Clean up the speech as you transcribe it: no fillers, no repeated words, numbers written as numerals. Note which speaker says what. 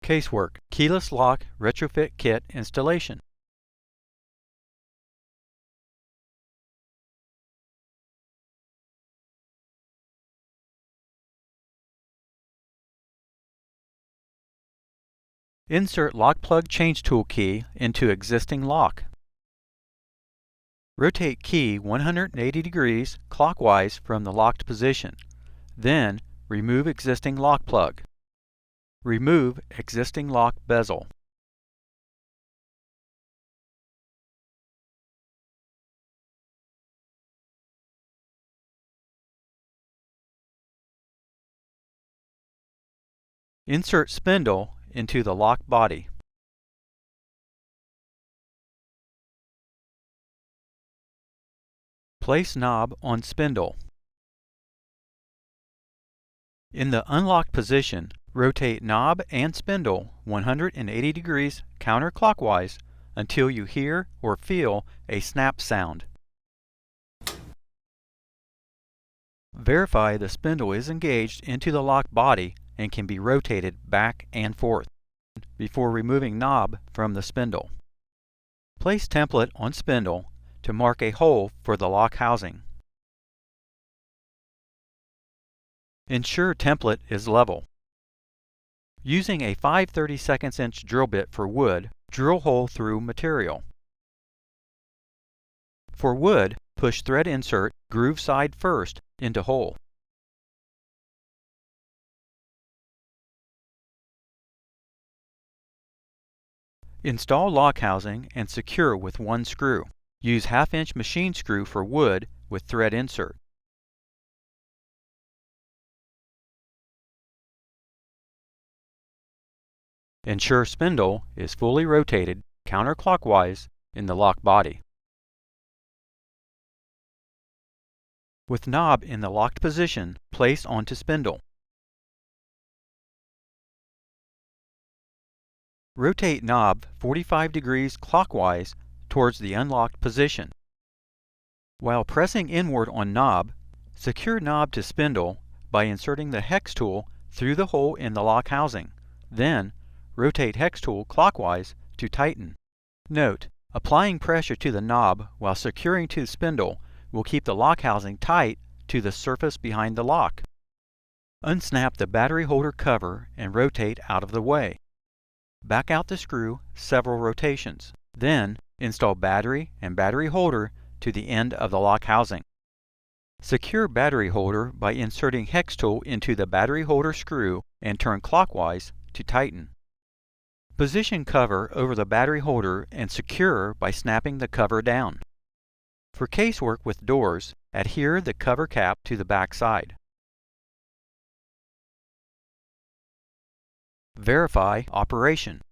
Speaker 1: Casework, keyless lock retrofit kit installation. Insert lock plug change tool key into existing lock. Rotate key 180 degrees clockwise from the locked position. Then, remove existing lock plug. Remove existing lock bezel. Insert spindle into the lock body. Place knob on spindle. In the unlocked position, rotate knob and spindle 180 degrees counterclockwise until you hear or feel a snap sound. Verify the spindle is engaged into the lock body and can be rotated back and forth before removing knob from the spindle. Place template on spindle to mark a hole for the lock housing. Ensure template is level. Using a 5/32 inch drill bit for wood, drill hole through material. For wood, push thread insert groove side first into hole. Install lock housing and secure with one screw. Use 1/2 inch machine screw for wood with thread insert. Ensure spindle is fully rotated counterclockwise in the lock body. With knob in the locked position, place onto spindle. Rotate knob 45 degrees clockwise towards the unlocked position. While pressing inward on knob, secure knob to spindle by inserting the hex tool through the hole in the lock housing. Then, rotate hex tool clockwise to tighten. Note, applying pressure to the knob while securing to the spindle will keep the lock housing tight to the surface behind the lock. Unsnap the battery holder cover and rotate out of the way. Back out the screw several rotations. Then, install battery and battery holder to the end of the lock housing. Secure battery holder by inserting hex tool into the battery holder screw and turn clockwise to tighten. Position cover over the battery holder and secure by snapping the cover down. For casework with doors, adhere the cover cap to the back side. Verify operation.